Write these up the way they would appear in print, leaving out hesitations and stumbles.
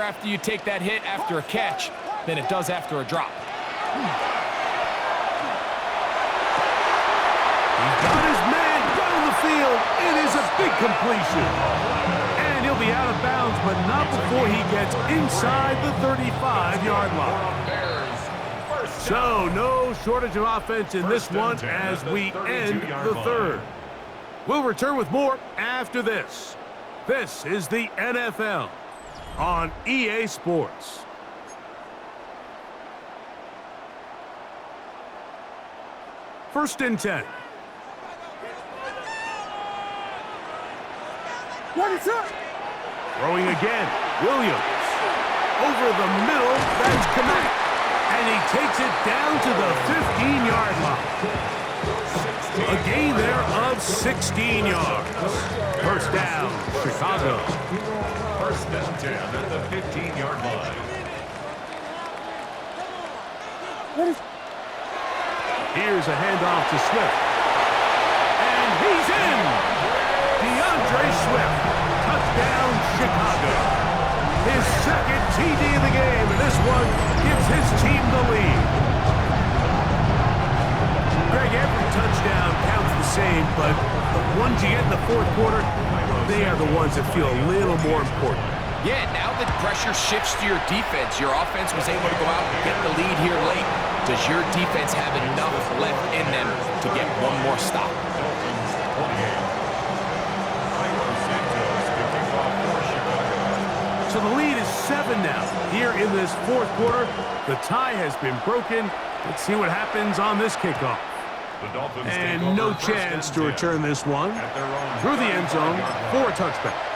after you take that hit after a catch than it does after a drop. He's got his man down the field. It is a big completion. And he'll be out of bounds, but not before he gets inside the 35-yard line. So, no shortage of offense in this one as we end the third. We'll return with more after this. This is the NFL on EA Sports. First and 10. Throwing again, Williams. Over the middle, that's Komet. And he takes it down to the 15-yard line. A gain there of 16 yards. First down, Chicago. First and 10 at the 15-yard line. Here's a handoff to Swift. And he's in! DeAndre Swift. Touchdown, Chicago. His second TD of the game, and this one gives his team the lead. Greg, every touchdown counts the same, but the ones you get in the fourth quarter, they are the ones that feel a little more important. Yeah, now that pressure shifts to your defense, your offense was able to go out and get the lead here late. Does your defense have enough left in them to get one more stop? So the lead is 7 now. Here in this fourth quarter, the tie has been broken. Let's see what happens on this kickoff. And no chance to return this one through the end zone for a touchback.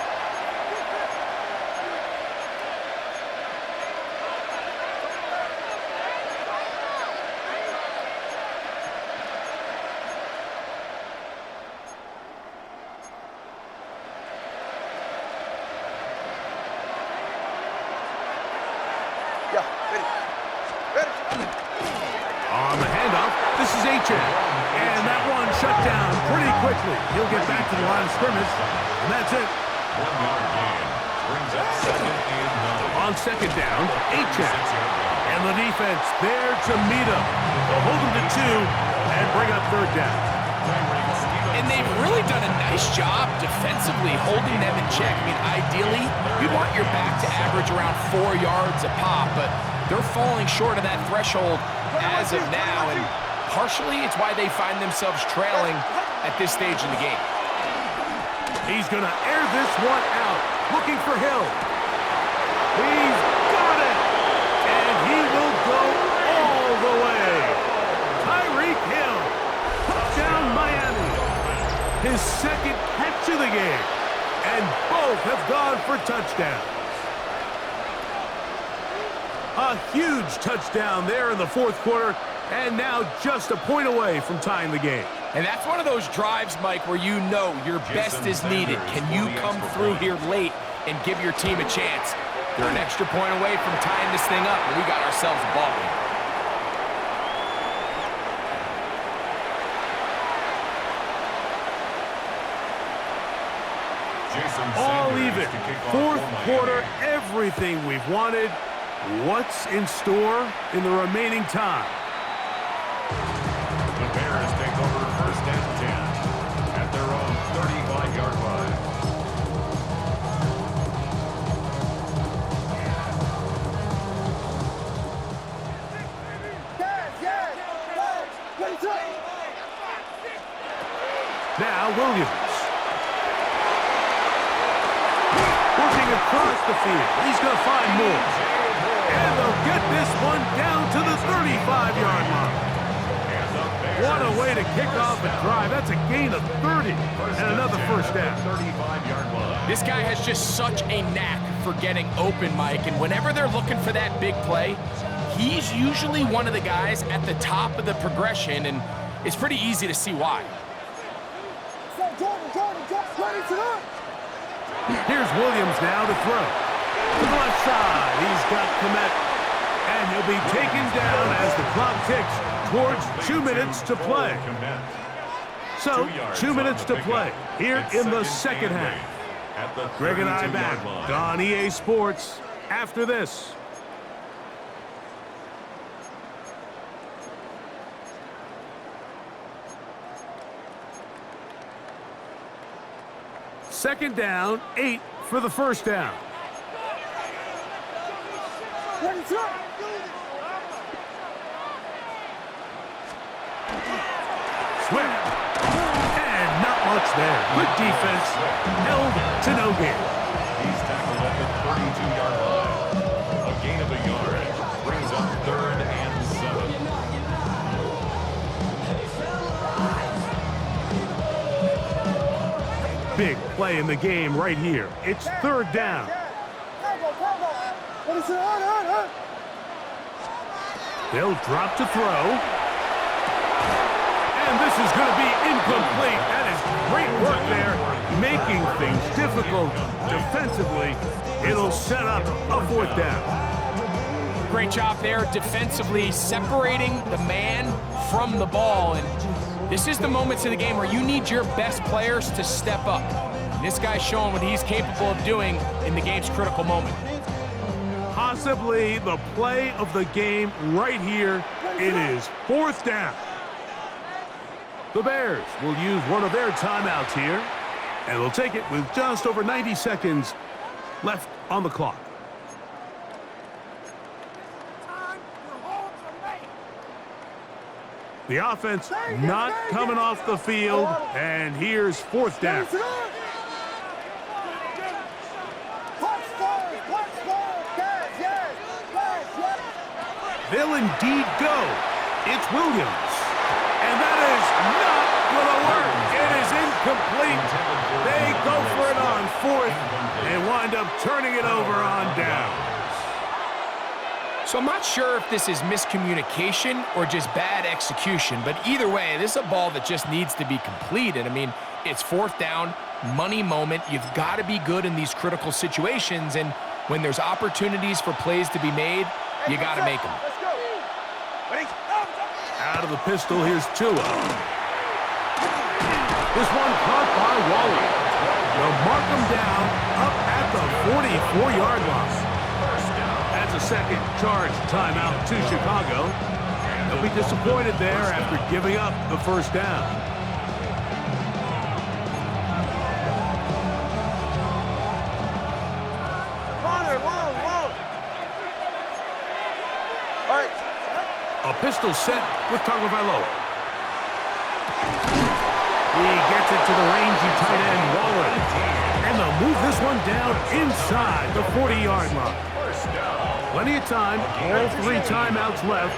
On the handoff, this is H.M. And that one shut down pretty quickly. He'll get back to the line of scrimmage, and that's it. 1 yard gain brings up 2nd and 9. On second down, H.M. And the defense there to meet him. They'll hold him to 2 and bring up third down. And they've really done a nice job defensively holding them in check. I mean, ideally, you'd want your back to average around 4 yards a pop, but they're falling short of that threshold as of now, and partially it's why they find themselves trailing at this stage in the game. He's going to air this one out, looking for Hill. He's got it, and he will go all the way. Tyreek Hill, touchdown Miami. His second catch of the game, and both have gone for touchdowns. A huge touchdown there in the fourth quarter, and now just a point away from tying the game. And that's one of those drives, Mike, where you know your best is needed. Can you come through here late and give your team a chance? They're an extra point away from tying this thing up, and we got ourselves a ball game. All even. Fourth quarter, everything we've wanted. What's in store in the remaining time? The Bears take over first and 10 at their own 35-yard line. Now Williams. Working across the field. He's going to find more. And they'll get this one down to the 35-yard line. What a way to kick off a drive. That's a gain of 30 and another first down. 35-yard line. This guy has just such a knack for getting open, Mike, and whenever they're looking for that big play, he's usually one of the guys at the top of the progression, and it's pretty easy to see why. Here's Williams now to throw. To the left side, he's got Komet. And he'll be taken down as the clock ticks towards 2 minutes to play. So, 2 minutes to play here in the second half. Greg and I back on EA Sports. after this. Second down, 8 for the first down. Swift. And not much there. Good defense. Held to no gain. He's tackled at the 32-yard line. A gain of a yard brings up 3rd and 7. Big play in the game right here. It's 3rd down. They'll drop to throw. And this is going to be incomplete. That is great work there, making things difficult defensively. It'll set up a 4th down. Great job there defensively, separating the man from the ball. And this is the moments of the game where you need your best players to step up. And this guy's showing what he's capable of doing in the game's critical moment. Possibly the play of the game right here. It is 4th down. The Bears will use one of their timeouts here, and they'll take it with just over 90 seconds left on the clock. The offense not coming off the field, and here's 4th down. They'll indeed go. It's Williams. And that is not going to work. It is incomplete. They go for it on 4th and wind up turning it over on downs. So I'm not sure if this is miscommunication or just bad execution, but either way, this is a ball that just needs to be completed. I mean, it's 4th down, money moment. You've got to be good in these critical situations, and when there's opportunities for plays to be made, you got to make them. Out of the pistol, here's Tua. This one caught by Waller. They'll mark him down up at the 44-yard line. That's a second charge timeout to Chicago. They'll be disappointed there after giving up the first down. A pistol set with Tagovailoa. He gets it to the rangy tight end, Waller. And they'll move this one down inside the 40-yard line. Plenty of time, all 3 timeouts left.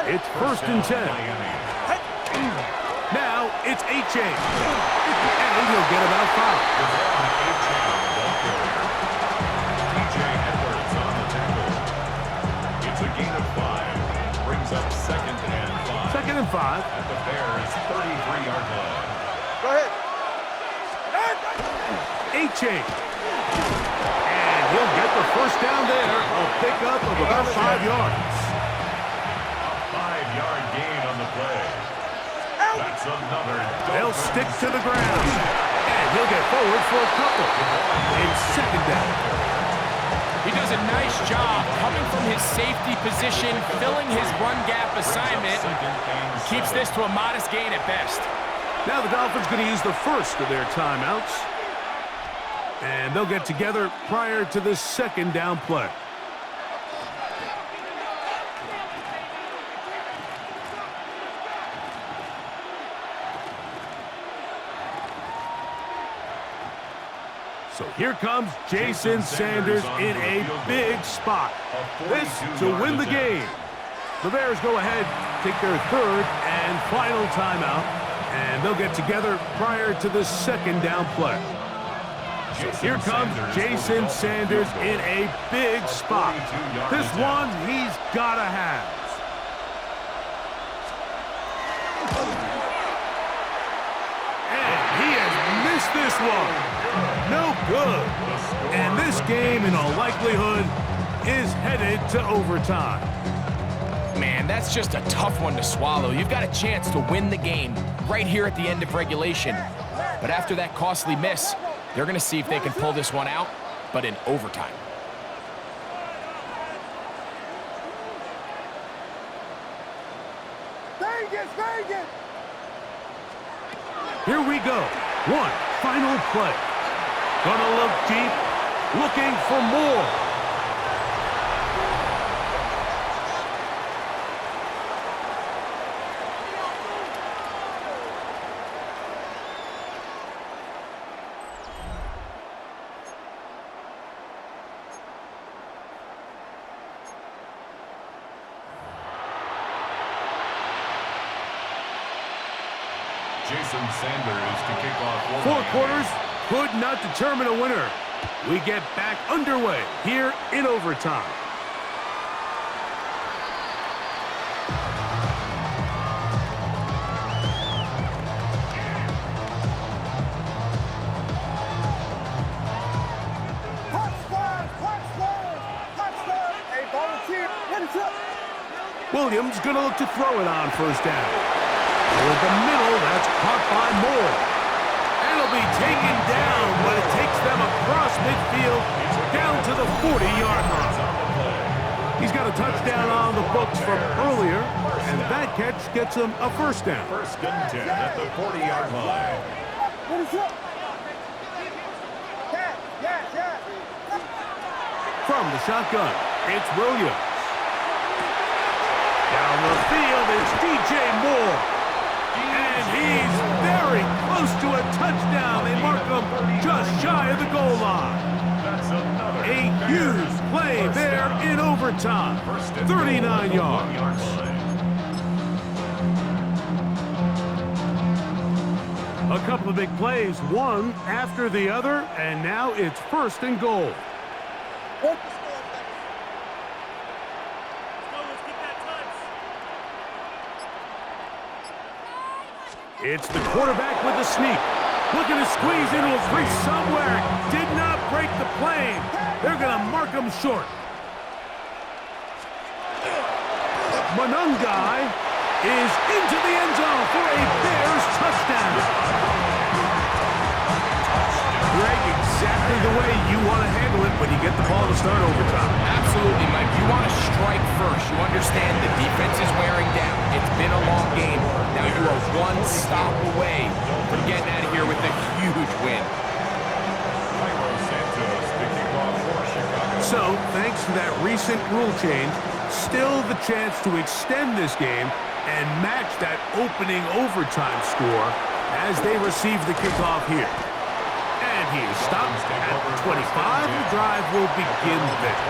It's 1st and 10. Now it's H.A. And he'll get about 5. It's a gain of 5. Brings up 2nd and 5. 2nd and 5. At the Bears' 33-yard line. Go ahead. H.A. And he'll get the first down there. A pickup of about 5 yards. A 5-yard gain on the play. That's another. They'll stick to the ground. And he'll get forward for a couple. It's 2nd down. He does a nice job coming from his safety position, filling his run gap assignment, keeps this to a modest gain at best. Now the Dolphins going to use the first of their timeouts. And they'll get together prior to this 2nd down play. So here comes Jason Sanders in a big spot. This to win the game. The Bears go ahead, take their 3rd and final timeout, and they'll get together prior to the 2nd down play. So here comes Jason Sanders in a big spot. This one he's got to have. And he has missed this one. No good. And this game, in all likelihood, is headed to overtime. Man, that's just a tough one to swallow. You've got a chance to win the game right here at the end of regulation. But after that costly miss, they're going to see if they can pull this one out, but in overtime. Here we go. One final play. Gonna look deep, looking for more. Jason Sanders to kick off. 4 quarters could not determine a winner. We get back underway here in overtime. Williams gonna look to throw it on first down. With the middle, that's caught by Moore. And it'll be taken down, but it takes them across midfield down to the 40-yard line. He's got a touchdown on the books from earlier, and that catch gets him a first down. First and 10 at the 40-yard line. From the shotgun, it's Williams. Down the field, it's DJ Moore. And he's very close to a touchdown. They mark him just shy of the goal line. A huge play there in overtime. 39 yards. A couple of big plays, one after the other, and now it's first and goal. It's the quarterback with the sneak. Looking to squeeze into a crease somewhere. Did not break the plane. They're going to mark him short. Monungai is into the end zone for a Bears touchdown. Greg, exactly the way you want to handle it when you get the ball to start overtime. Absolutely, Mike. You want to strike first. You understand the defense is wearing down. It's been a long game. Now you are one stop away from getting out of here with a huge win. So, thanks to that recent rule change, still the chance to extend this game and match that opening overtime score as they receive the kickoff here. And he is stopped at 25. The drive will begin there.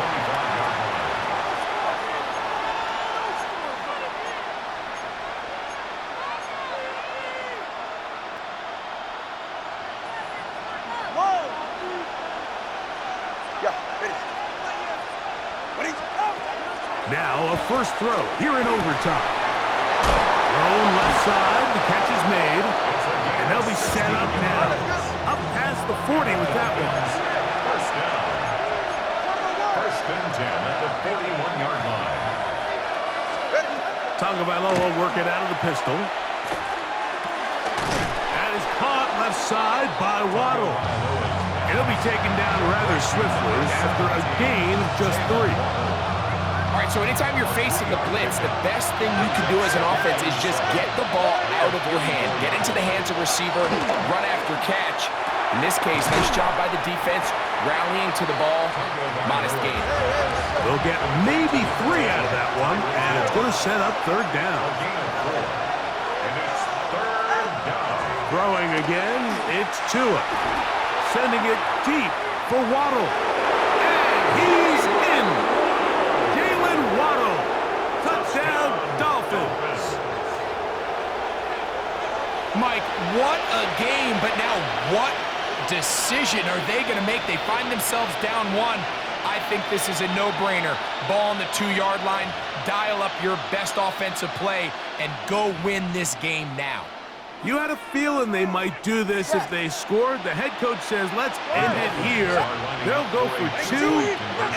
Now a first throw here in overtime. Thrown left side, the catch is made, and they'll be set up now. Up past the 40 with that one. First down. First and 10 at the 41-yard line. Tagovailoa working out of the pistol. That is caught left side by Waddle. It'll be taken down rather swiftly after a gain of just 3. All right, so anytime you're facing the blitz, the best thing you can do as an offense is just get the ball out of your hand. Get into the hands of receiver, run after catch. In this case, nice job by the defense, rallying to the ball, modest gain. They'll get maybe 3 out of that one, and it's going to set up third down. And it's third down. Throwing again, it's Tua. Sending it deep for Waddle. And he's in. Waddle, touchdown, Dolphins. Mike, what a game, but now what decision are they going to make? They find themselves down 1. I think this is a no-brainer. Ball on the 2-yard line, dial up your best offensive play, and go win this game now. You had a feeling they might do this if they scored. The head coach says, let's end it here. They'll go for 2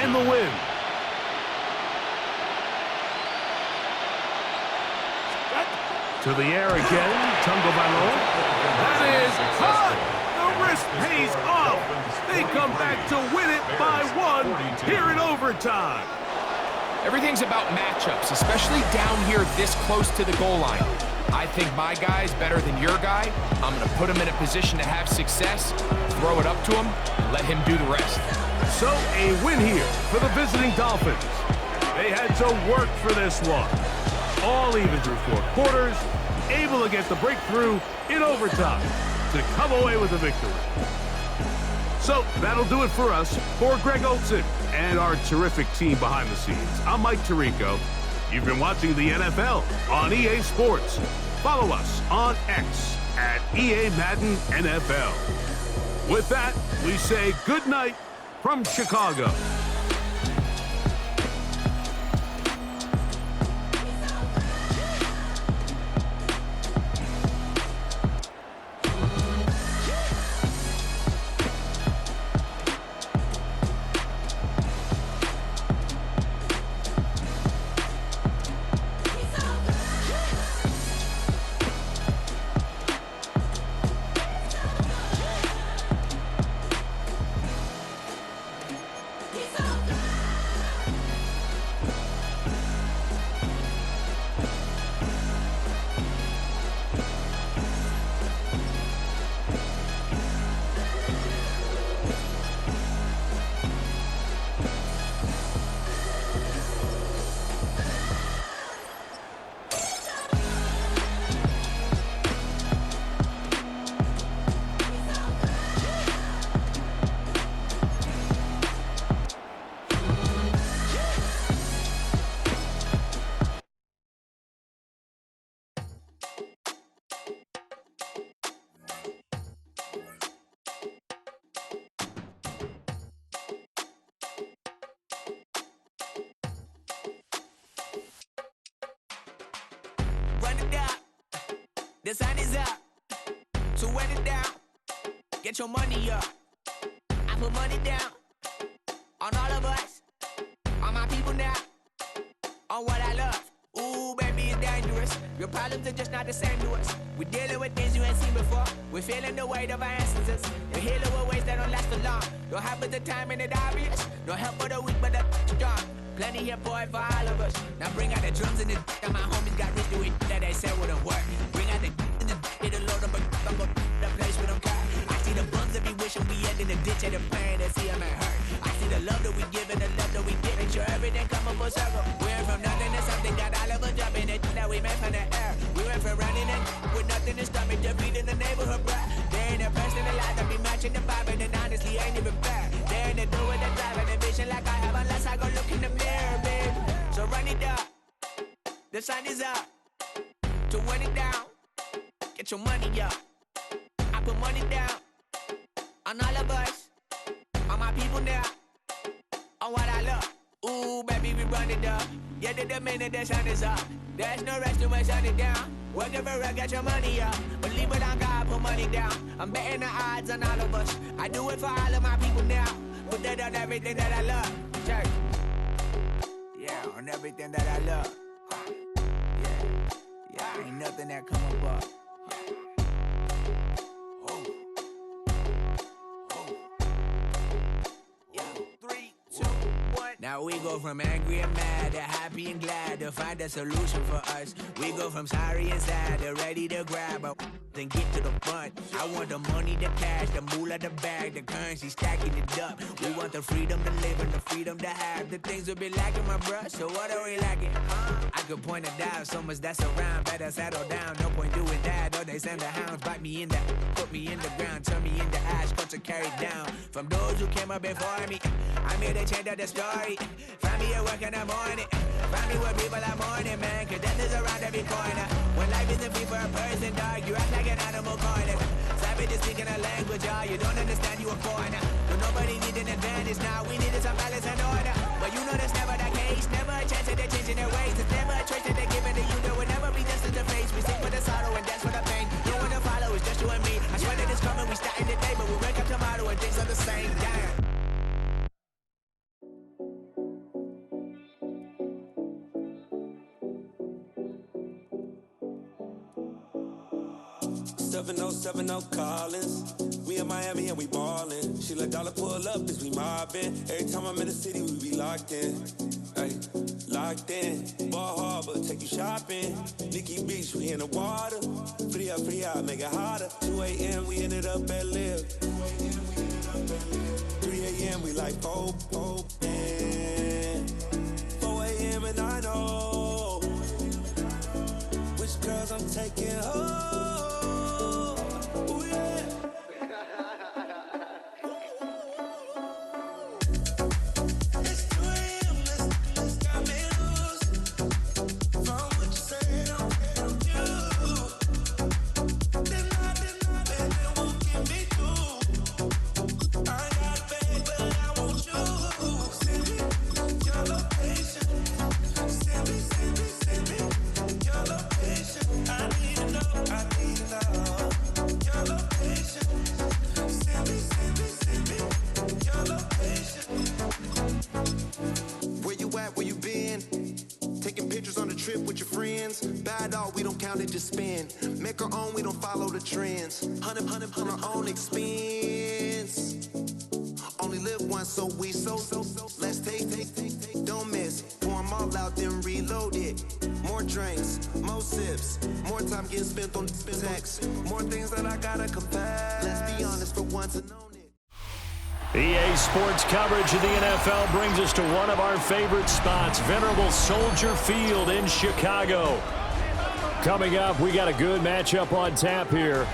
and the win. To the air again, Tagovailoa. That is caught. The wrist pays off. They come back to win it by 1 here in overtime. Everything's about matchups, especially down here this close to the goal line. I think my guy's better than your guy. I'm going to put him in a position to have success, throw it up to him, and let him do the rest. So a win here for the visiting Dolphins. They had to work for this one. All even through 4 quarters, able to get the breakthrough in overtime to come away with a victory. So that'll do it for us. For Greg Olson and our terrific team behind the scenes, I'm Mike Tirico. You've been watching the NFL on EA Sports. Follow us on X at EA Madden NFL. With that, we say good night from Chicago. The sun is up, so wet it down, get your money up. I put money down on all of us, on my people now, on what I love. Ooh, baby, it's dangerous. Your problems are just not the same to us. We're dealing with things you ain't seen before. We're feeling the weight of our ancestors. We're healing with ways that don't last for long. No help at the time and it obvious. No help for the weak, but the strong. Plenty here for it for all of us. Now bring out the drums and the and my homies got rich doing that they said wouldn't work. Bring out the and the it'll load them, but I'm gonna the place with them car. I see the bums that be wishing we end in the ditch and the pain that see them ain't hurt. I see the love that we give and the love that we get. Make sure everything come up full circle. We went from nothing to something, got all of us jumping it that we made from the air. We went from running and with nothing to stop it, just beating the neighborhood, bruh. They ain't a person alive that be matching the vibe, and honestly ain't even fair. They ain't to do with the drive and the vision like I have unless I go look in the mirror, babe. So run it up, the sun is up, to win it down, get your money up. I put money down on all of us, on my people now, on what I love. Ooh, baby, we run it up. Yeah, the minute the sun is up, there's no rest to my sun it down. Working for real, get your money up. Believe it on God, put money down. I'm betting the odds on all of us. I do it for all of my people now. Put that on everything that I love. Church. Yeah, on everything that I love. Yeah, ain't nothing that come above. Now we go from angry and mad to happy and glad to find a solution for us. We go from sorry and sad to ready to grab a then get to the front. I want the money, the cash, the moolah, the bag, the currency, stacking it up. We want the freedom to live and the freedom to have. The things will be lacking, my bruh, so what are we lacking? I could point it out, so much that's around. Better settle down, no point doing that. Or they send the hounds, bite me in the, put me in the ground, turn me into ash, culture carried down. From those who came up before me, I'm here to change up the story. Find me at work in the morning, find me where people are mourning, man, cause death is around every corner. When life isn't free for a person, dog, you act like an animal corner. Savage is speaking a language, y'all, you don't understand, you a foreigner. But nobody needs an advantage now, we needed some balance and order. But you know that's never the case, never a chance that they're changing their ways. It's never a choice that they're giving to you, there will never be just in the face. We sing for the sorrow and dance for the pain. No one to follow, it's just you and me. I swear that it's coming, we starting today, but we wake up tomorrow and things are the same, damn. Seven oh Collins. We in Miami and we ballin'. She let dollar pull up, bitch, we mobbin'. Every time I'm in the city, we be locked in. Ay, locked in. Ball Harbor, take you shopping. Nikki Beach, we in the water. Free up, make it hotter. 2 a.m., we ended up at Live. 3 a.m., we like Pope. 4 a.m., and I know which girls I'm taking home. Ooh, yeah. Just spin, make our own, we don't follow the trends. 100 on our own expense. Only live once, so we so. Let's take, don't miss. Pour 'em all out, then reload it. More drinks, more sips, more time getting spent on text. More things that I gotta confess. Let's be honest for once and own it. EA Sports coverage of the NFL brings us to one of our favorite spots, venerable Soldier Field in Chicago. Coming up, we got a good matchup on tap here,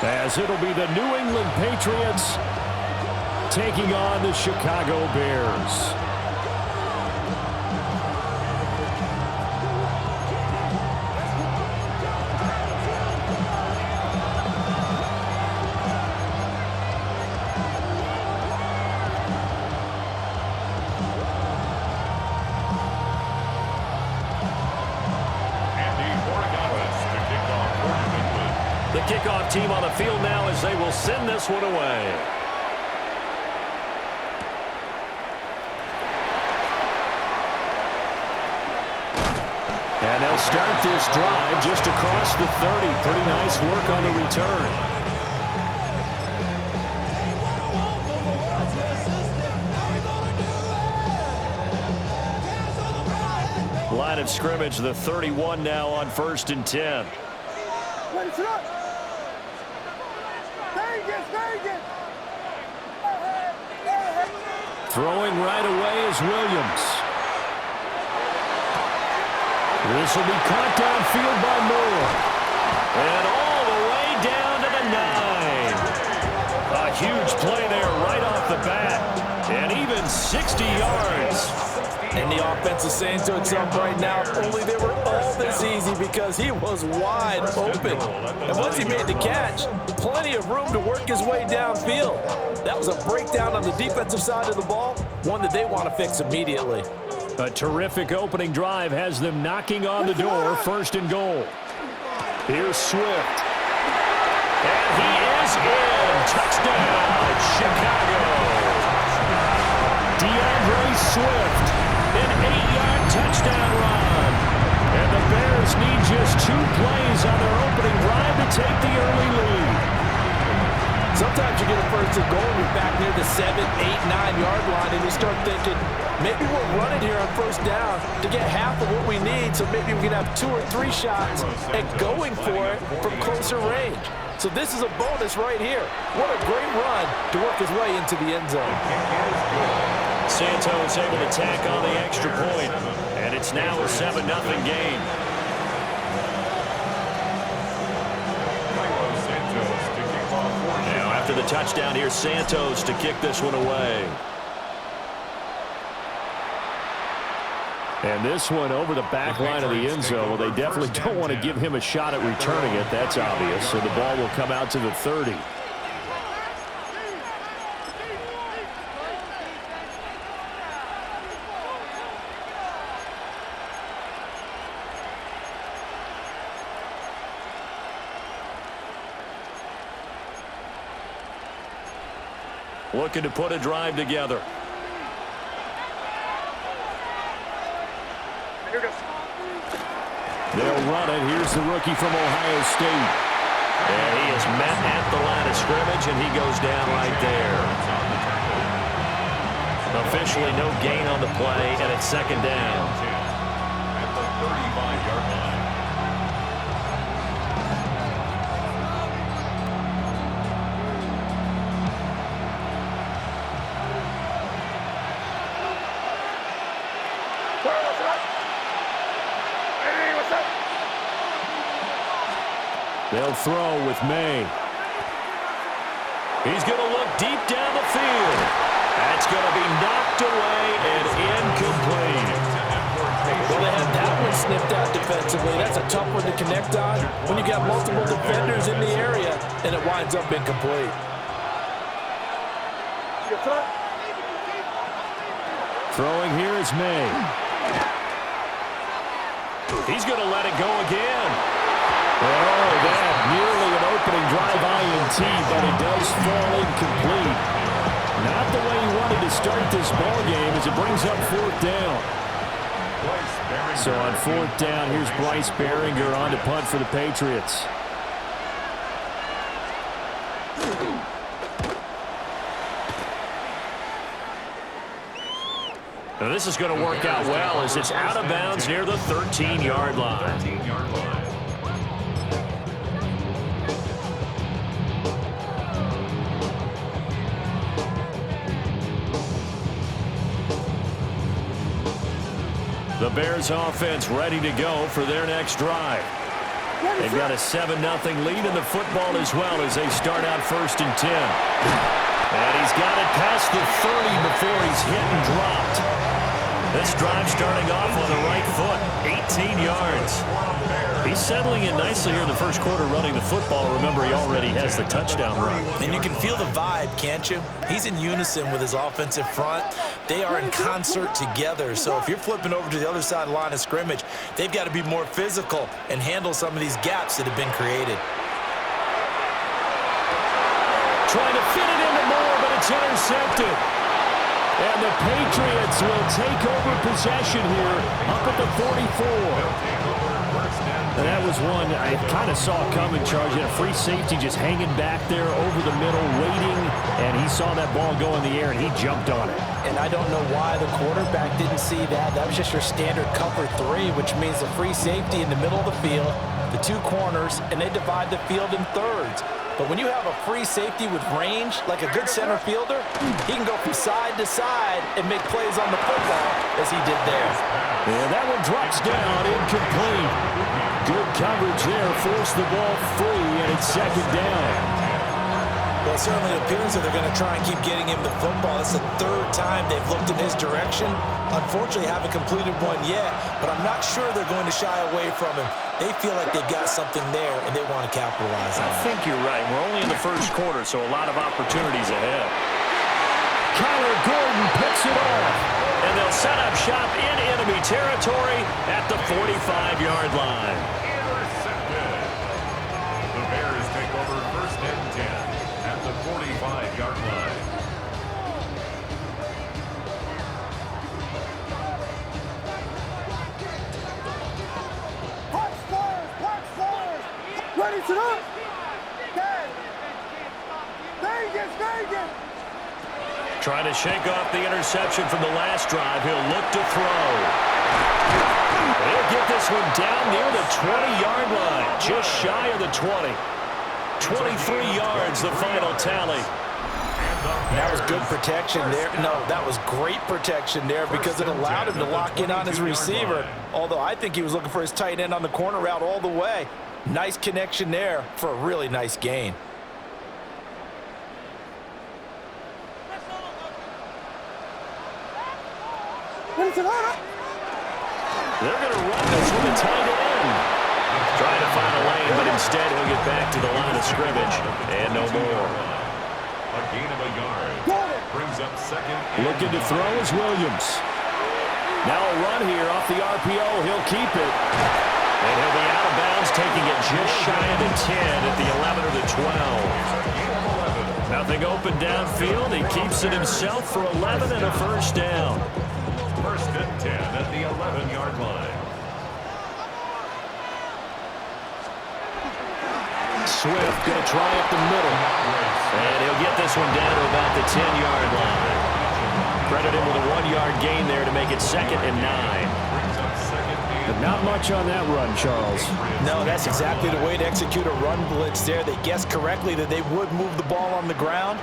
as it'll be the New England Patriots taking on the Chicago Bears. Kickoff team on the field now as they will send this one away. And they'll start this drive just across the 30. Pretty nice work on the return. Line of scrimmage, the 31 now on 1st and 10. Throwing right away is Williams. This will be caught downfield by Moore. And all the way down to the 9. A huge play there right off the bat. And even 60 yards. And the offense is saying to itself right now, if only they were all this easy, because he was wide open. And once he made the catch, plenty of room to work his way downfield. That was a breakdown on the defensive side of the ball, one that they want to fix immediately. A terrific opening drive has them knocking on the door, 1st and goal. Here's Swift. And he is in. Touchdown, Chicago. DeAndre Swift, an 8-yard touchdown run. And the Bears need just 2 plays on their opening drive to take the early lead. Sometimes you get a 1st and goal, you're back near the 7, 8, 9-yard line, and you start thinking, maybe we're running here on 1st down to get half of what we need, so maybe we can have 2 or 3 shots and going for it from closer range. So this is a bonus right here. What a great run to work his way into the end zone. Santos able to tack on the extra point, and it's now a 7-0 game. Now after the touchdown, here's Santos to kick this one away. And this one over the back line of the end zone. Well, they definitely don't want to give him a shot at returning it. That's obvious. So the ball will come out to the 30. Looking to put a drive together. They'll run it. Here's the rookie from Ohio State. And he is met at the line of scrimmage, and he goes down right there. Officially no gain on the play, and it's 2nd down. They'll throw with May. He's going to look deep down the field. That's going to be knocked away and incomplete. Well, they had that one sniffed out defensively. That's a tough one to connect on when you got multiple defenders in the area, and it winds up incomplete. Throwing here is May. He's going to let it go again. Oh, that nearly an opening drive INT, but it does fall incomplete. Not the way he wanted to start this ball game as it brings up 4th down. So on 4th down, here's Bryce Behringer on to punt for the Patriots. Now this is going to work out well as it's out of bounds near the 13-yard line. The Bears offense ready to go for their next drive. They've got a 7-0 lead in the football as well as they start out 1st and 10. And he's got it past the 30 before he's hit and dropped. This drive starting off on the right foot, 18 yards. He's settling in nicely here in the first quarter running the football. Remember, he already has the touchdown run. And you can feel the vibe, can't you? He's in unison with his offensive front. They are in concert together. So if you're flipping over to the other side of the line of scrimmage, they've got to be more physical and handle some of these gaps that have been created. Trying to fit it into Moore, but it's intercepted. And the Patriots will take over possession here up at the 44. And that was one I kind of saw coming, Charles. You had a free safety just hanging back there over the middle, waiting, and he saw that ball go in the air, and he jumped on it. And I don't know why the quarterback didn't see that. That was just your standard cover 3, which means the free safety in the middle of the field, the 2 corners, and they divide the field in thirds. But when you have a free safety with range, like a good center fielder, he can go from side to side and make plays on the football as he did there. And that one drops down, incomplete. Good coverage there, forced the ball free, and it's 2nd down. Well, it certainly appears that they're going to try and keep getting him the football. It's the 3rd time they've looked in his direction. Unfortunately, haven't completed one yet, but I'm not sure they're going to shy away from him. They feel like they've got something there, and they want to capitalize on it. I think you're right. We're only in the first quarter, so a lot of opportunities ahead. Kyler Gordon picks it off, and they'll set up shop in enemy territory at the 45-yard line. Intercepted. The Bears take over 1st and 10 at the 45-yard line. Ready to up. Vegas. Trying to shake off the interception from the last drive. He'll look to throw. He'll get this one down near the 20-yard line, just shy of the 20. 23 yards, the final tally. That was good protection there. No, that was great protection there because it allowed him to lock in on his receiver, although I think he was looking for his tight end on the corner route all the way. Nice connection there for a really nice gain. They're going to run this with a tight end. Trying to find a lane, but instead he'll get back to the line of scrimmage. And no more. A gain of a yard. Brings up 2nd. Looking to throw is Williams. Now a run here off the RPO. He'll keep it. And he'll be out of bounds, taking it just shy of the 10 at the 11 or the 12. Nothing open downfield. He keeps it himself for 11 and a 1st down. 1st and 10 at the 11-yard line. Swift going to try up the middle. And he'll get this one down to about the 10-yard line. Credit him with a 1-yard gain there to make it 2nd and 9. But not much on that run, Charles. No, that's exactly the way to execute a run blitz there. They guessed correctly that they would move the ball on the ground,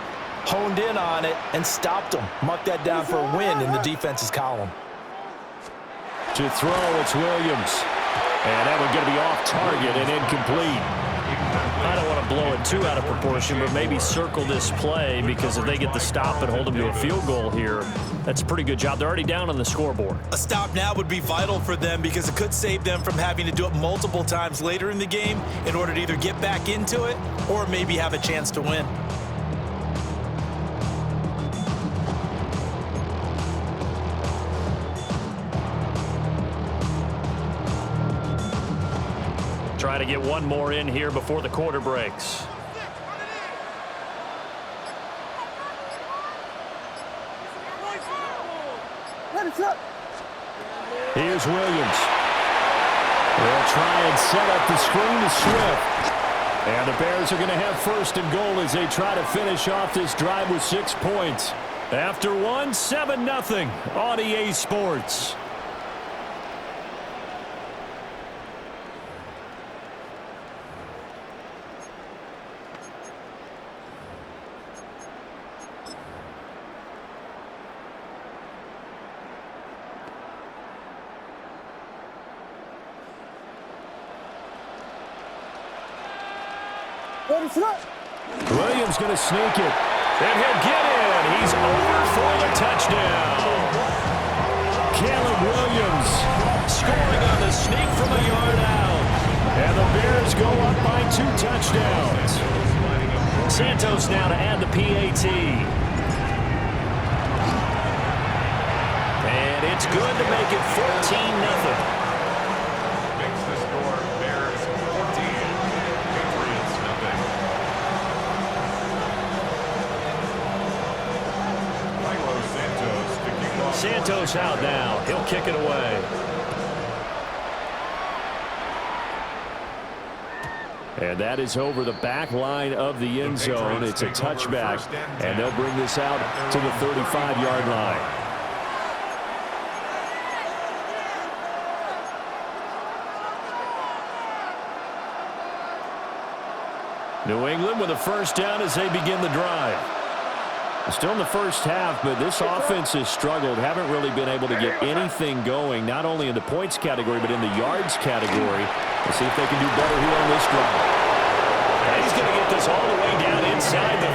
honed in on it, and stopped them. Mark that down for a win in the defense's column. To throw, it's Williams. And that one's going to be off target and incomplete. I don't want to blow it too out of proportion, but maybe circle this play, because if they get the stop and hold them to a field goal here, that's a pretty good job. They're already down on the scoreboard. A stop now would be vital for them because it could save them from having to do it multiple times later in the game in order to either get back into it or maybe have a chance to win. Try to get one more in here before the quarter breaks. Here's Williams. They'll try and set up the screen to Swift. And the Bears are going to have first and goal as they try to finish off this drive with 6 points. After one, 7-0 on EA Sports. Williams going to sneak it. And he'll get in. He's over for the touchdown. Caleb Williams scoring on the sneak from a yard out. And the Bears go up by 2 touchdowns. Santos now to add the PAT. And it's good to make it 14-0. Santos out now. He'll kick it away. And that is over the back line of the end zone. It's a touchback, and they'll bring this out to the 35-yard line. New England with a first down as they begin the drive. Still in the first half, but this offense has struggled. Haven't really been able to get anything going, not only in the points category, but in the yards category. We'll see if they can do better here on this drive. And he's going to get this all the way down inside the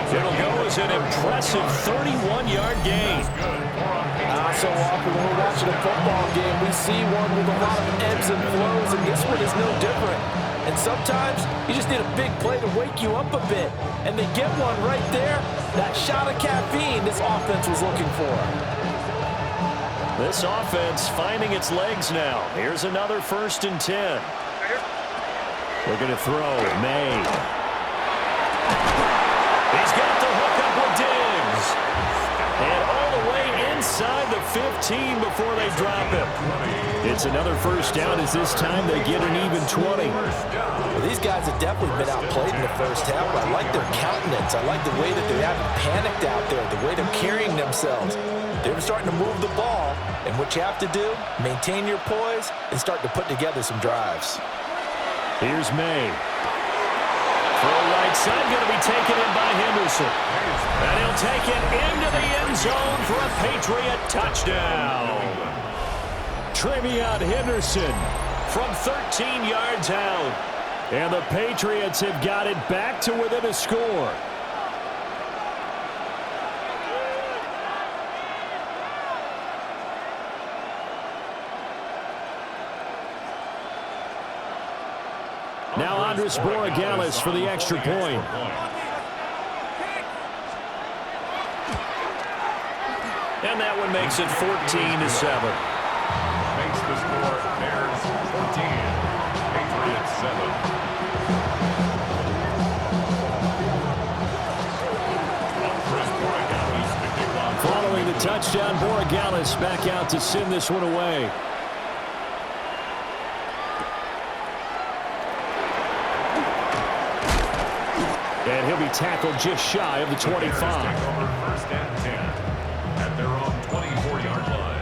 35. It'll go as an impressive 31-yard gain. So often when we're watching a football game, we see one with a lot of ebbs and flows, and this one is no different. And sometimes you just need a big play to wake you up a bit. And they get one right there. That shot of caffeine this offense was looking for. This offense finding its legs now. Here's another 1st and 10. They're going to throw. May. He's got the hook up with Diggs. And all the way inside the 15 before they drop him. It's another first down as this time they get an even 20. Well, these guys have definitely been outplayed in the first half, but I like their countenance. I like the way that they haven't panicked out there, the way they're carrying themselves. They're starting to move the ball, and what you have to do, maintain your poise and start to put together some drives. Here's May. Throw right side, going to be taken in by Henderson. And he'll take it into the end zone for a Patriot touchdown. Trevion Henderson from 13 yards out. And the Patriots have got it back to within a score. Now Andres Borregales for the extra point. And that one makes it 14-7. Makes the score Bears 14, Patriots 7. Following the touchdown, Borregales back out to send this one away. And he'll be tackled just shy of the 25. First and 10 at their own 24-yard line.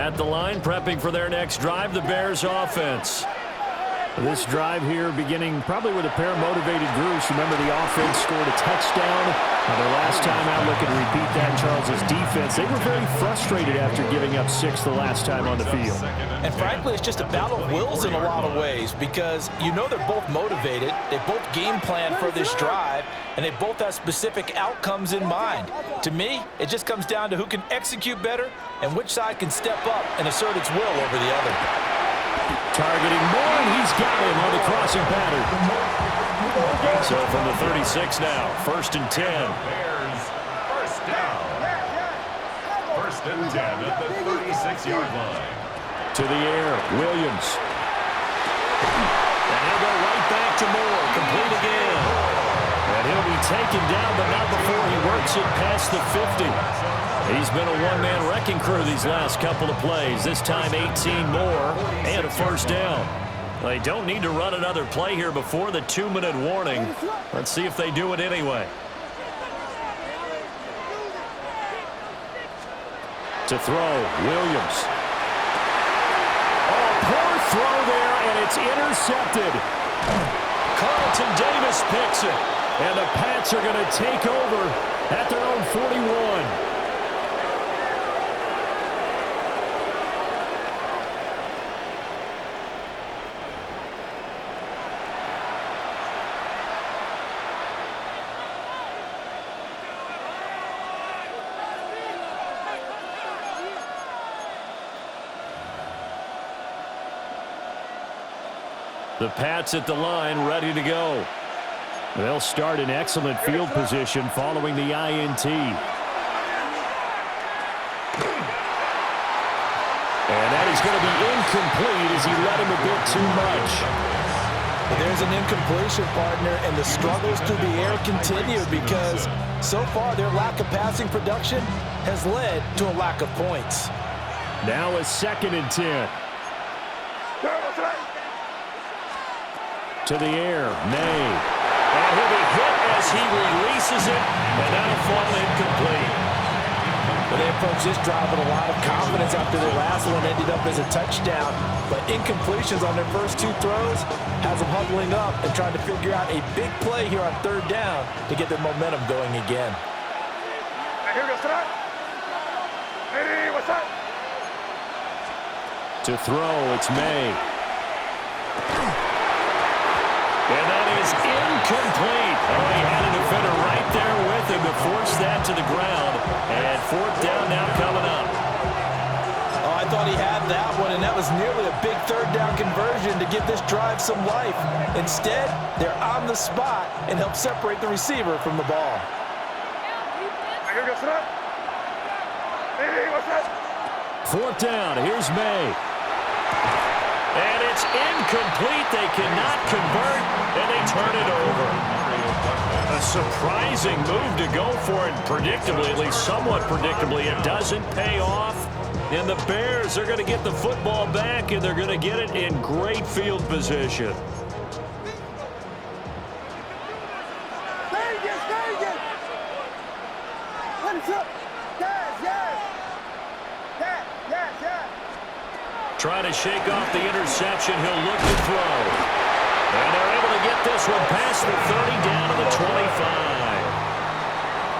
At the line, prepping for their next drive, the Bears offense. This drive here beginning probably with a pair of motivated groups. Remember, the offense scored a touchdown. Their last time out, looking to repeat that. Charles's defense, they were very frustrated after giving up 6 the last time on the field. And frankly, it's just a battle of wills in a lot of ways because you know they're both motivated. They both game plan for this drive, and they both have specific outcomes in mind. To me, it just comes down to who can execute better and which side can step up and assert its will over the other. Targeting Moore, and he's got him on the crossing pattern. So from the 36 now, 1st and 10. Bears, first down. 1st and 10 at the 36-yard line. To the air, Williams. And he'll go right back to Moore, complete again. And he'll be taken down, but not before he works it past the 50. He's been a one-man wrecking crew these last couple of plays. This time 18 more and a first down. They don't need to run another play here before the 2-minute warning. Let's see if they do it anyway. To throw, Williams. Oh, poor throw there, and it's intercepted. Carlton Davis picks it. And the Pats are going to take over at their own 41. The Pats at the line, ready to go. They'll start in excellent field position following the INT. And that is going to be incomplete as he let him a bit too much. But there's an incompletion, partner, and the struggles through the air continue because so far their lack of passing production has led to a lack of points. Now a 2nd and 10. To the air, May. And he'll be hit as he releases it, and that'll fall incomplete. Well, they approached this drive with a lot of confidence after their last one ended up as a touchdown. But incompletions on their first 2 throws has them huddling up and trying to figure out a big play here on 3rd down to get their momentum going again. To throw, it's May. And that is incomplete. Oh, he had a defender right there with him to force that to the ground. And 4th down now coming up. Oh, I thought he had that one, and that was nearly a big 3rd down conversion to give this drive some life. Instead, they're on the spot and help separate the receiver from the ball. 4th down, here's May. And it's incomplete. They cannot convert, and they turn it over. A surprising move to go for it, predictably, at least somewhat predictably. It doesn't pay off, and the Bears are going to get the football back, and they're going to get it in great field position. Trying to shake off the interception. He'll look to throw. And they're able to get this one past the 30 down to the 25.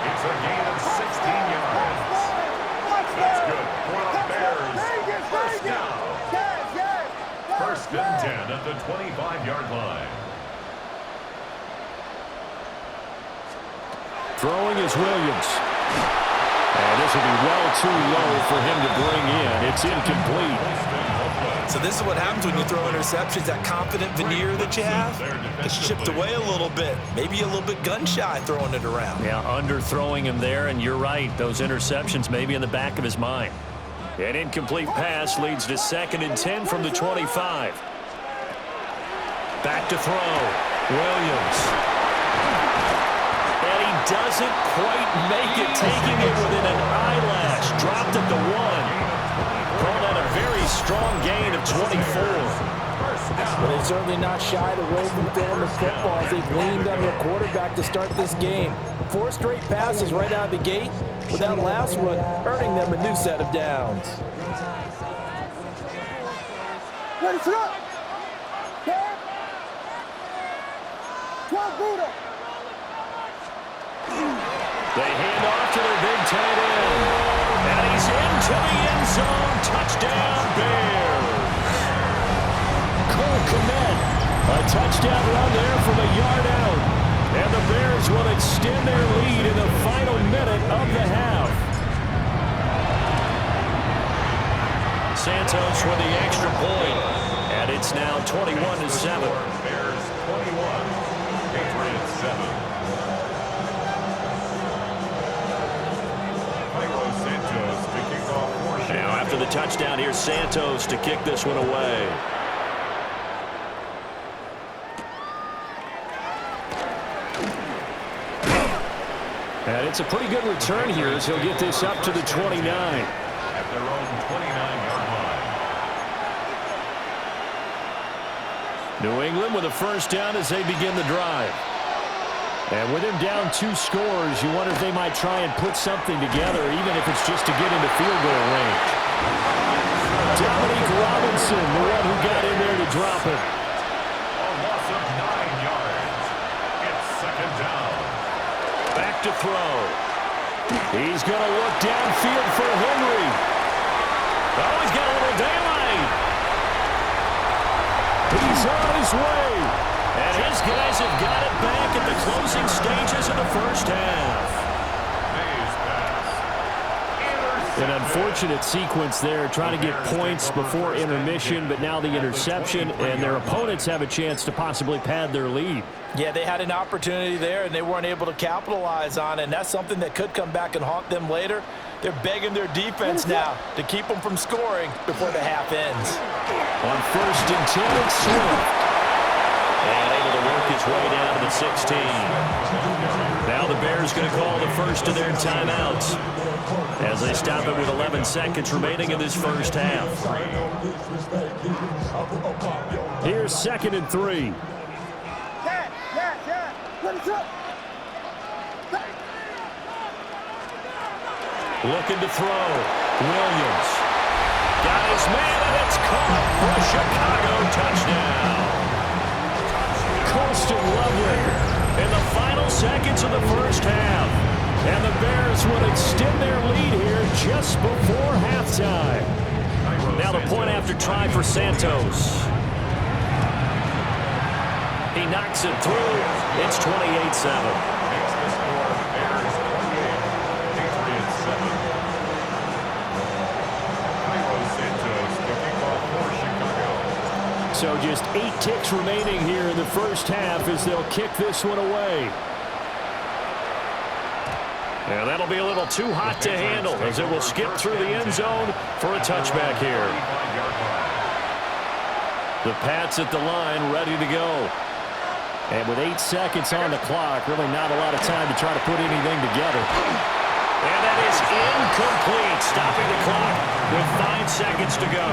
It's a gain of 16 yards. That's good for the Bears. First down. 1st and 10 at the 25-yard line. Throwing is Williams. And this will be well too low for him to bring in. It's incomplete. So this is what happens when you throw interceptions. That confident veneer that you have gets chipped away a little bit. Maybe a little bit gun-shy throwing it around. Yeah, underthrowing him there, and you're right. Those interceptions may be in the back of his mind. An incomplete pass leads to 2nd and 10 from the 25. Back to throw. Williams. And he doesn't quite make it, taking it within an eyelash. Dropped at the 1. Called out a very strong gain of 24. But they're certainly not shied away from throwing the football as they've leaned on their quarterback to start this game. 4 straight passes right out of the gate, with that last one earning them a new set of downs. Ready, sit up. They hand off to their big tight end. And he's into the end zone. Touchdown, Bears. Cole Kmet. A touchdown run there from a yard out. And the Bears will extend their lead in the final minute of the half. Santos with the extra point. And it's now 21-7. Bears 21, Patriots 7. Now after the touchdown, here's Santos to kick this one away. And it's a pretty good return here as he'll get this up to the 29. At their own 29-yard line. New England with a first down as they begin the drive. And with him down 2 scores, you wonder if they might try and put something together, even if it's just to get into field goal range. Dominique Robinson, the one who got in there to drop it. A loss of 9 yards. It's second down. Back to throw. He's going to look downfield for Henry. Oh, he's got a little daylight. He's on his way. And his guys have got it back at the closing stages of the first half. An unfortunate sequence there, trying to get points before intermission, but now the interception, and their opponents have a chance to possibly pad their lead. Yeah, they had an opportunity there, and they weren't able to capitalize on it, and that's something that could come back and haunt them later. They're begging their defense now to keep them from scoring before the half ends. On first and 10, it's Swift. And able to work his way down to the 16. Now the Bears going to call the first of their timeouts as they stop it with 11 seconds remaining in this first half. Here's 2nd and 3. Looking to throw. Williams. Got his man, and it's caught for a Chicago touchdown. Colston Loveland in the final seconds of the first half. And the Bears will extend their lead here just before halftime. Now the point after try for Santos. He knocks it through. It's 28-7. So just 8 ticks remaining here in the first half as they'll kick this one away. And that'll be a little too hot to handle as it will skip through the end zone for a touchback here. The Pats at the line ready to go. And with 8 seconds on the clock, really not a lot of time to try to put anything together. And that is incomplete, stopping the clock with 5 seconds to go.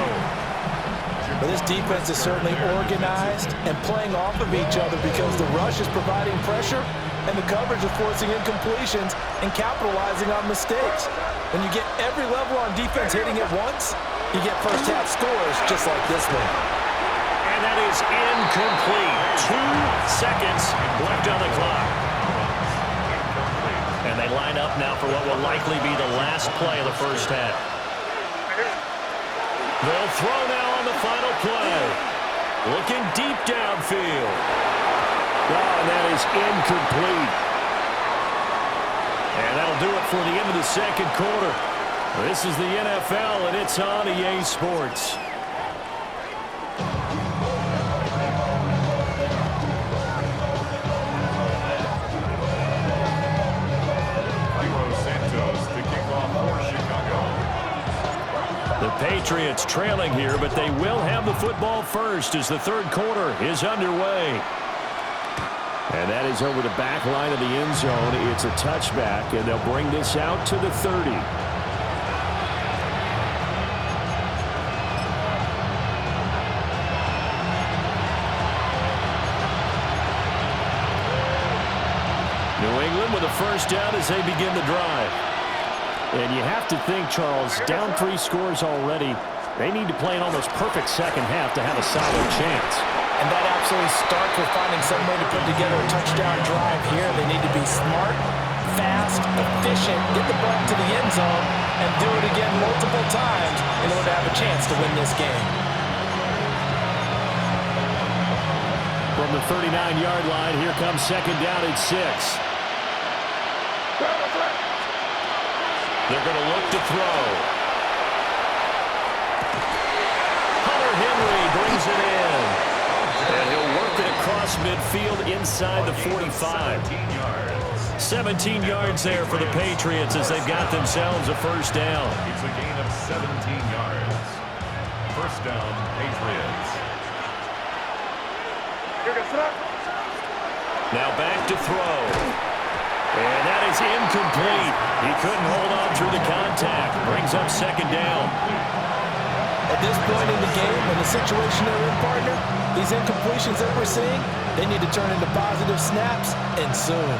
But this defense is certainly organized and playing off of each other because the rush is providing pressure and the coverage is forcing incompletions and capitalizing on mistakes. When you get every level on defense hitting at once, you get first half scores just like this one. And that is incomplete. 2 seconds left on the clock. And they line up now for what will likely be the last play of the first half. They'll throw now on the final play. Looking deep downfield. Oh, and that is incomplete. And that'll do it for the end of the second quarter. This is the NFL, and it's on EA Sports. The Patriots trailing here, but they will have the football first as the third quarter is underway. And that is over the back line of the end zone. It's a touchback, and they'll bring this out to the 30. New England with a first down as they begin the drive. And you have to think, Charles, down 3 scores already. They need to play an almost perfect second half to have a solid chance. And that absolutely starts with finding some way to put together a touchdown drive here. They need to be smart, fast, efficient, get the ball to the end zone, and do it again multiple times in order to have a chance to win this game. From the 39-yard line, here comes second down and 6. They're going to look to throw. Hunter Henry brings it in. And he'll work it across midfield inside the 45. 17 yards there for the Patriots as they've got themselves a first down. It's a gain of 17 yards. First down, Patriots. Now back to throw. And that is incomplete. He couldn't hold on through the contact. Brings up second down. At this point in the game, in the situation they're in, partner, these incompletions that we're seeing, they need to turn into positive snaps, and soon.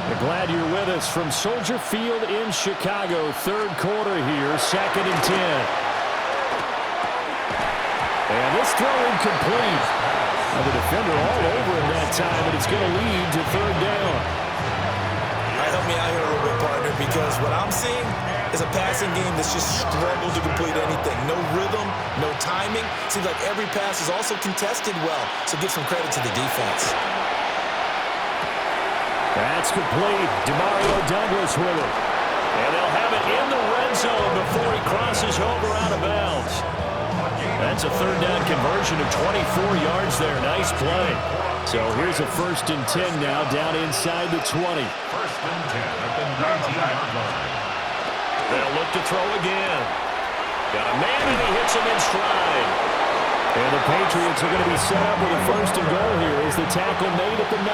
We're glad you're with us from Soldier Field in Chicago. Third quarter here, second and 10. And this throw incomplete. Now the defender all over him that time, but it's going to lead to third down. Help me out here a little bit, partner, because what I'm seeing is a passing game that's just struggled to complete anything. No rhythm, no timing. Seems like every pass is also contested well, so give some credit to the defense. That's complete. Demario Douglas with it. And they'll have it in the red zone before he crosses over out of bounds. That's a third down conversion of 24 yards there. Nice play. So here's a first and 10 now down inside the 20. First and 10 at the 19-yard line. They'll look to throw again. Got a man and he hits him in stride. And the Patriots are going to be set up with a first and goal here as the tackle made at the 9.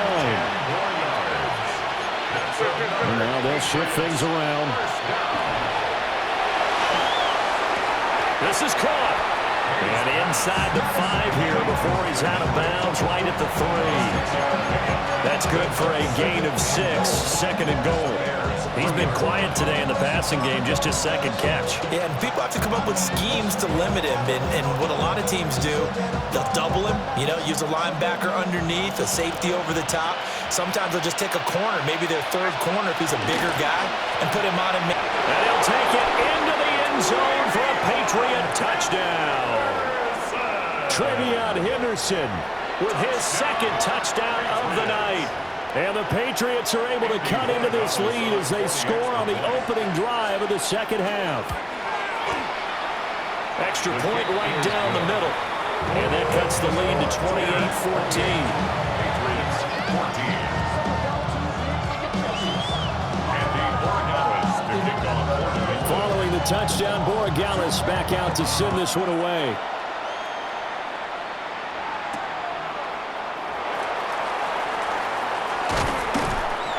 And now they'll shift things around. This is caught. And inside the 5 here before he's out of bounds right at the 3. That's good for a gain of 6. Second and goal. He's been quiet today in the passing game, just his second catch. Yeah, and people have to come up with schemes to limit him. And what a lot of teams do, they'll double him, use a linebacker underneath, a safety over the top. Sometimes they'll just take a corner, maybe their third corner if he's a bigger guy, and put him on him. And he'll take it into the end zone for a Patriot touchdown. Trevion Henderson with his second touchdown of the night. And the Patriots are able to cut into this lead as they score on the opening drive of the second half. Extra point right down the middle. And that cuts the lead to 28-14. Patriots 14. Following the touchdown, Borregales back out to send this one away.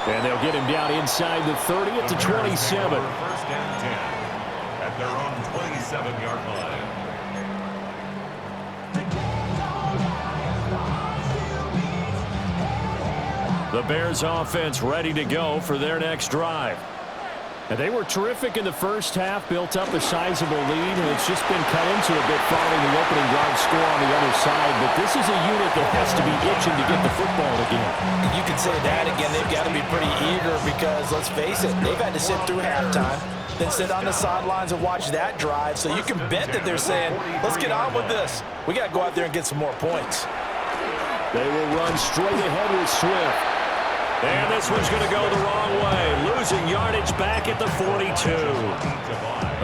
And they'll get him down inside the 30 at the 27. First and 10 at their own 27-yard line. The Bears offense ready to go for their next drive. And they were terrific in the first half, built up a sizable lead, and it's just been cut into a bit following the opening drive score on the other side. But this is a unit that has to be itching to get the football again. You can say that again. They've got to be pretty eager because, let's face it, they've had to sit through halftime, then sit on the sidelines and watch that drive. So you can bet that they're saying, let's get on with this. We got to go out there and get some more points. They will run straight ahead with Swift. And this one's going to go the wrong way. Losing yardage back at the 42.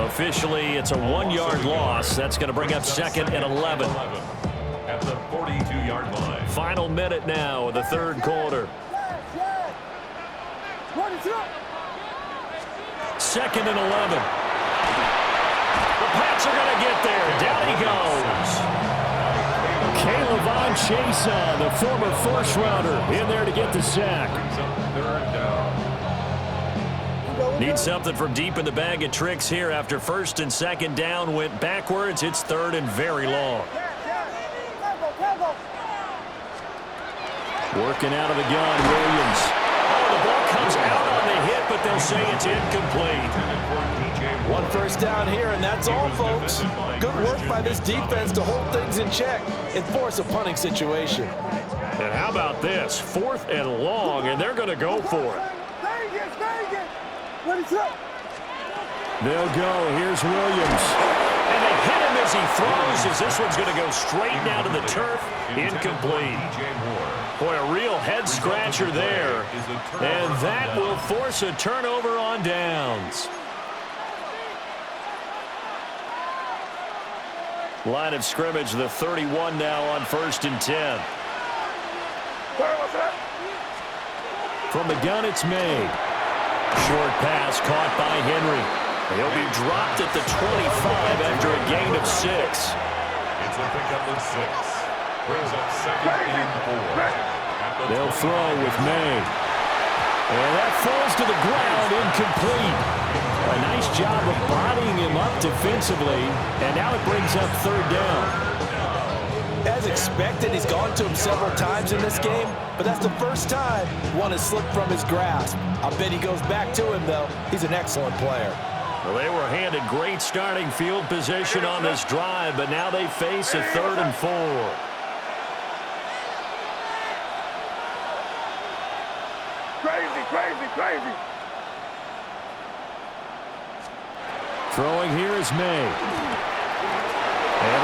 Officially, it's a 1-yard loss. That's going to bring up second and 11. At the 42-yard line. Final minute now of the third quarter. Second and 11. The Pats are going to get there. Down he goes. Caleb Chason, the former first-rounder, in there to get the sack. Need something from deep in the bag of tricks here after first and second down went backwards. It's third and very long. Working out of the gun, Williams. Oh, the ball comes out on the hit, but they'll say it's incomplete. One first down here, and that's all, folks. Good work by this defense to hold things in check and force a punting situation. And how about this? 4th and long, and they're going to go for it. They'll go. Here's Williams. And they hit him as he throws, as this one's going to go straight down to the turf. Incomplete. Boy, a real head-scratcher there. And that will force a turnover on downs. Line of scrimmage, the 31 now on 1st and 10. From the gun, it's made. Short pass caught by Henry. He'll be dropped at the 25 after a gain of 6. It's a pickup of 6. Brings up 2nd and 4. They'll throw with May. And that falls to the ground, incomplete. A nice job of bodying him up defensively, and now it brings up 3rd down. As expected, he's gone to him several times in this game, but that's the first time one has slipped from his grasp. I bet he goes back to him, though. He's an excellent player. Well, they were handed great starting field position on this drive, but now they face a 3rd and 4. Crazy. Throwing here is May. Able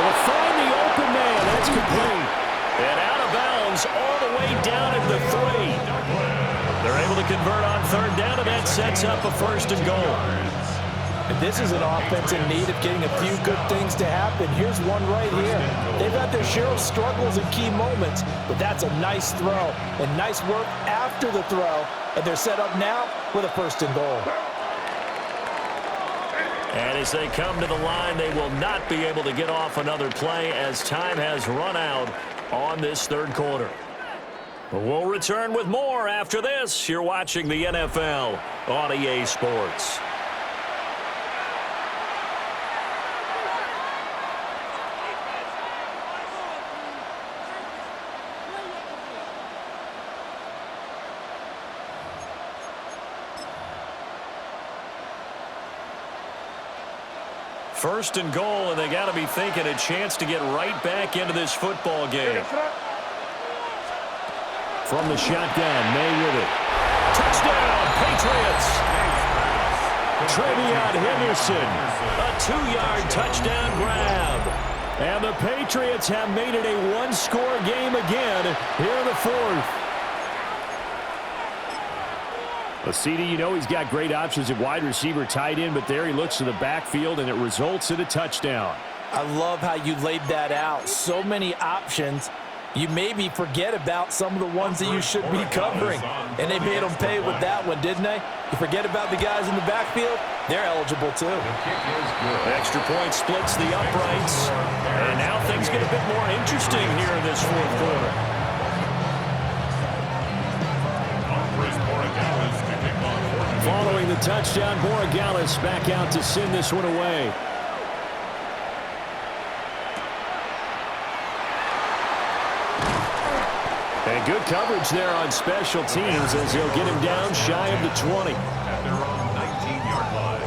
to find the open man. That's complete. And out of bounds all the way down at the 3. They're able to convert on 3rd down, and that sets up a 1st and goal. And this is an offense in need of getting a few good things to happen. Here's one right here. They've had their share of struggles in key moments, but that's a nice throw and nice work after the throw. And they're set up now with a 1st and goal. And as they come to the line, they will not be able to get off another play as time has run out on this 3rd quarter. We'll return with more after this. You're watching the NFL on EA Sports. First and goal, and they got to be thinking a chance to get right back into this football game. From the shotgun, May with it. Touchdown, Patriots! Trevion Henderson, a 2-yard touchdown grab. And the Patriots have made it a one-score game again here in the 4th. Well, CD, you know he's got great options at wide receiver, tight end, but there he looks to the backfield, and it results in a touchdown. I love how you laid that out. So many options. You maybe forget about some of the ones that you should be covering, and they made them pay with that one, didn't they? You forget about the guys in the backfield, they're eligible too. Extra point splits the uprights, and now things get a bit more interesting here in this 4th quarter. Following the touchdown, Borregales back out to send this one away. And good coverage there on special teams as he'll get him down shy of the 20. At their own 19-yard line.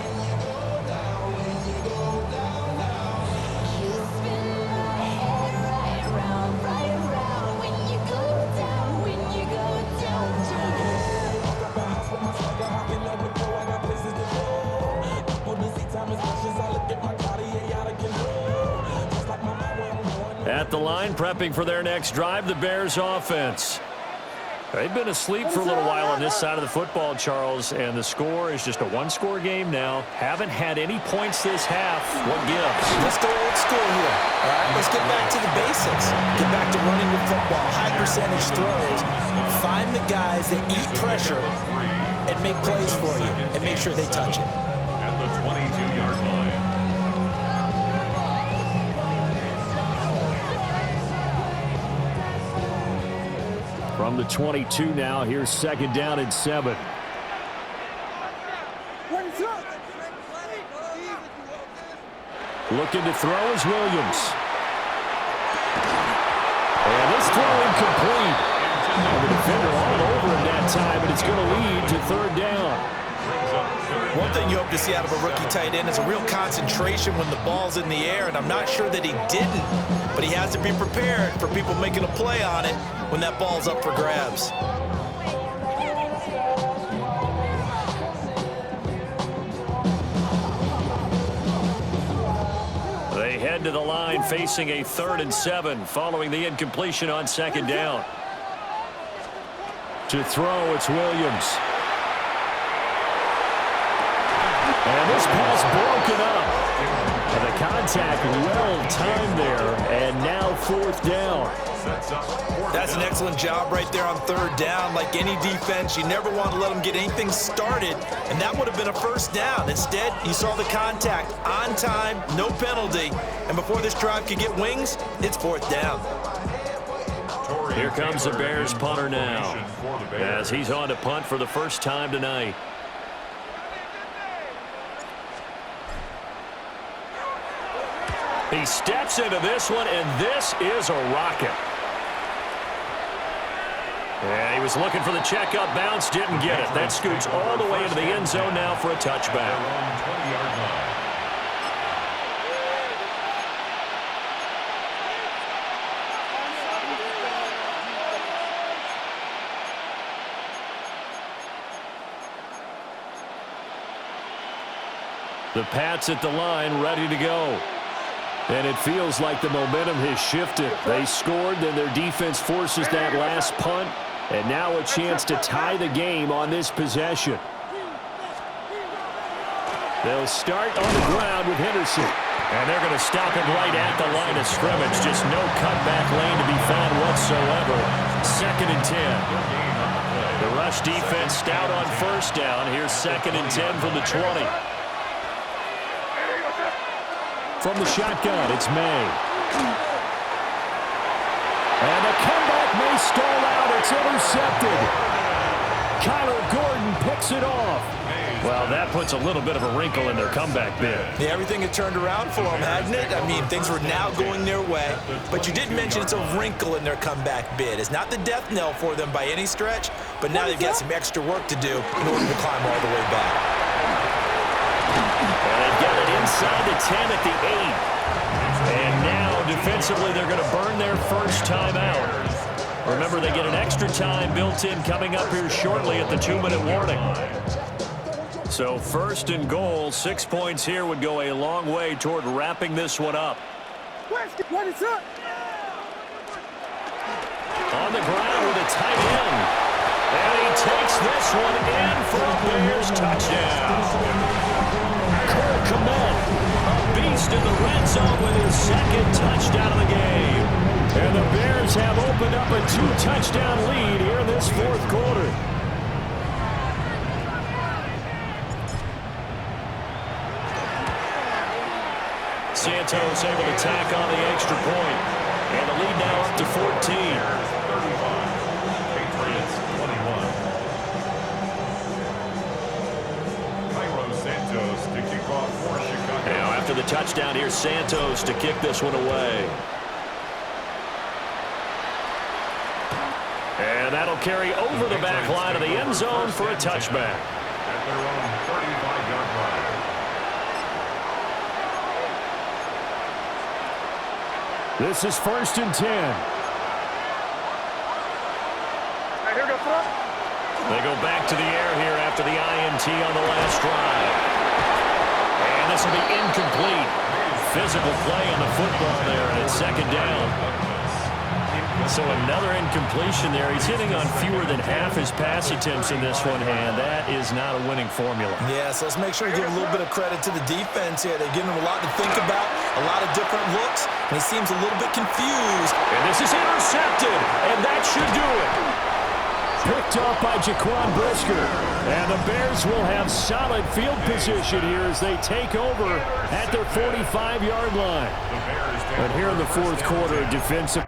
At the line, prepping for their next drive, the Bears offense. They've been asleep for a little while on this side of the football, Charles, and the score is just a one-score game now. Haven't had any points this half. What gives? Let's go old school here. All right, let's get back to the basics. Get back to running the football, high percentage throws. Find the guys that eat pressure and make plays for you and make sure they touch it. At the 22-yard line. From the 22 now, here's 2nd down and 7. Looking to throw is Williams. And this throw incomplete. And the defender all over him that time, and it's going to lead to 3rd down. One thing you hope to see out of a rookie tight end is a real concentration when the ball's in the air, and I'm not sure that he didn't, but he has to be prepared for people making a play on it when that ball's up for grabs. They head to the line facing a 3rd and 7 following the incompletion on 2nd down. To throw, it's Williams. And this pass broken up. And the contact well timed there, and now 4th down. That's an excellent job right there on 3rd down. Like any defense, you never want to let them get anything started, and that would have been a 1st down. Instead, you saw the contact on time, no penalty, and before this drive could get wings, it's 4th down. Here comes the Bears punter now, as he's on to punt for the first time tonight. He steps into this one, and this is a rocket. And he was looking for the checkup bounce, didn't get it. That scoots all the way into the end zone now for a touchback. The Pats at the line, ready to go. And it feels like the momentum has shifted. They scored, then their defense forces that last punt, and now a chance to tie the game on this possession. They'll start on the ground with Henderson. And they're going to stop him right at the line of scrimmage. Just no cutback lane to be found whatsoever. 2nd and 10. The rush defense stout on 1st down. Here's 2nd and 10 from the 20. From the shotgun, it's May. And the comeback may stall out. It's intercepted. Kyler Gordon picks it off. Well, that puts a little bit of a wrinkle in their comeback bid. Yeah, everything had turned around for them, hadn't it? I mean, things were now going their way. But you did mention it's a wrinkle in their comeback bid. It's not the death knell for them by any stretch, but now they've got some extra work to do in order to climb all the way back. And they've got it inside the 10 at the 8. And now, defensively, they're going to burn their first time out. Remember, they get an extra time built in coming up here shortly at the 2-minute warning. So 1st and goal, 6 points here would go a long way toward wrapping this one up. What is up? On the ground with a tight end. And he takes this one in for a Bears touchdown. Cole Kmet, a beast in the red zone with his 2nd touchdown of the game. And the Bears have opened up a 2-touchdown lead here in this 4th quarter. Santos able to tack on the extra point. And the lead now up to 14. Patriots 21. Santos to kick off for Chicago. Now after the touchdown, here's Santos to kick this one away. And that'll carry over the back line of the end zone for a touchback. At their own 35-yard line. This is 1st and 10. They go back to the air here after the INT on the last drive. And this will be incomplete. Physical play on the football there, and it's 2nd down. So another incompletion there. He's hitting on fewer than half his pass attempts in this one, and that is not a winning formula. Yeah, so let's make sure we give a little bit of credit to the defense here. They're giving him a lot to think about, a lot of different looks, and he seems a little bit confused. And this is intercepted, and that should do it. Picked up by Jaquan Brisker. And the Bears will have solid field position here as they take over at their 45-yard line. And here in the 4th quarter, defensive